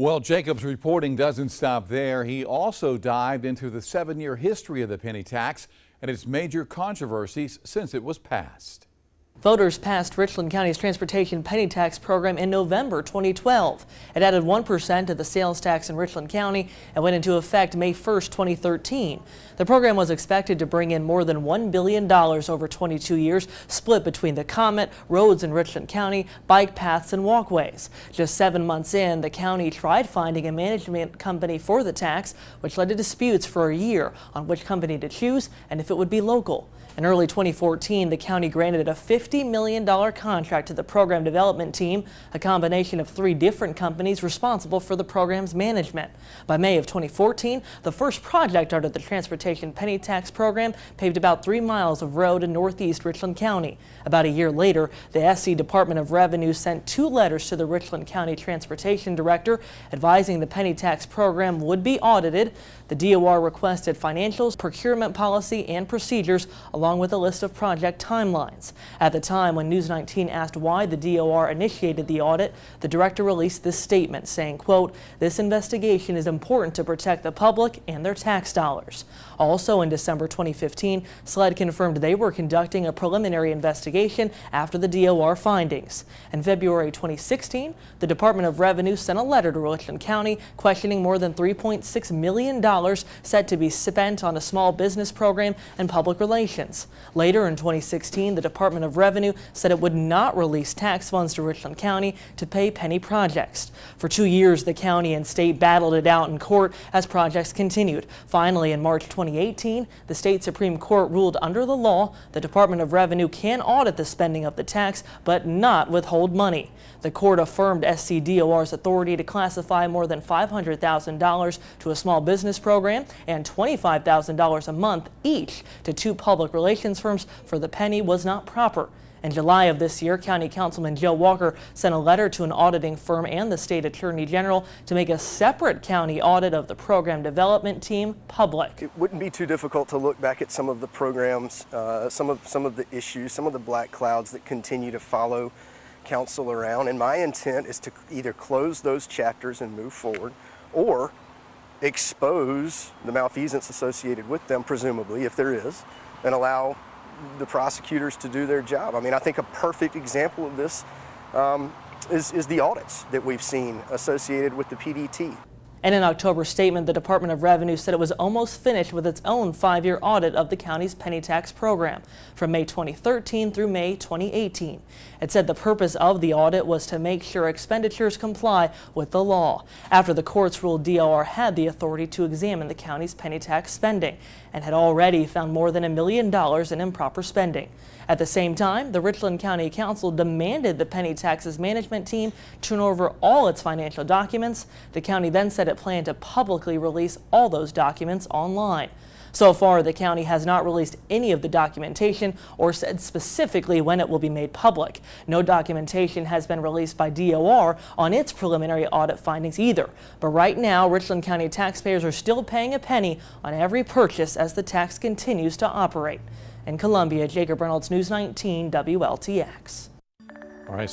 Well, Jacob's reporting doesn't stop there. He also dived into the 7-year history of the penny tax and its major controversies since it was passed. Voters passed Richland County's transportation penny tax program in November 2012. It added 1% to the sales tax in Richland County and went into effect May 1st, 2013. The program was expected to bring in more than $1 billion over 22 years, split between the Comet, roads in Richland County, bike paths and walkways. Just 7 months in, the county tried finding a management company for the tax, which led to disputes for a year on which company to choose and if it would be local. In early 2014, the county granted a $50 million contract to the program development team, a combination of 3 different companies responsible for the program's management. By May of 2014, the first project under the transportation penny tax program paved about 3 miles of road in northeast Richland County. About a year later, the SC Department of Revenue sent 2 letters to the Richland County Transportation Director advising the penny tax program would be audited. The DOR requested financials, procurement policy, and procedures, along with a list of project timelines. At the time, when News 19 asked why the DOR initiated the audit, the director released this statement saying, quote, "This investigation is important to protect the public and their tax dollars." Also in December 2015, SLED confirmed they were conducting a preliminary investigation after the DOR findings. In February 2016, the Department of Revenue sent a letter to Richland County questioning more than $3.6 million set to be spent on a small business program and public relations. Later in 2016, the Department of Revenue said it would not release tax funds to Richland County to pay penny projects. For 2 years, the county and state battled it out in court as projects continued. Finally, in March 2018, the state Supreme Court ruled under the law the Department of Revenue can audit the spending of the tax but not withhold money. The court affirmed SCDOR's authority to classify more than $500,000 to a small business program and $25,000 a month each to 2 public relations firms for the penny was not proper. In July of this year, County Councilman Joe Walker sent a letter to an auditing firm and the State Attorney General to make a separate county audit of the program development team public. It wouldn't be too difficult to look back at some of the programs, some of the issues, some of the black clouds that continue to follow council around, and my intent is to either close those chapters and move forward or expose the malfeasance associated with them, presumably, if there is, and allow the prosecutors to do their job. I mean, I think a perfect example of this is the audits that we've seen associated with the PDT. In an October statement, the Department of Revenue said it was almost finished with its own 5-year audit of the county's penny tax program from May 2013 through May 2018. It said the purpose of the audit was to make sure expenditures comply with the law. After the courts ruled DOR had the authority to examine the county's penny tax spending and had already found more than $1 million in improper spending. At the same time, the Richland County Council demanded the penny taxes management team turn over all its financial documents. The county then said it planned to publicly release all those documents online. So far, the county has not released any of the documentation or said specifically when it will be made public. No documentation has been released by DOR on its preliminary audit findings either. But right now, Richland County taxpayers are still paying a penny on every purchase as the tax continues to operate. In Columbia, Jacob Reynolds, News 19 WLTX. All right.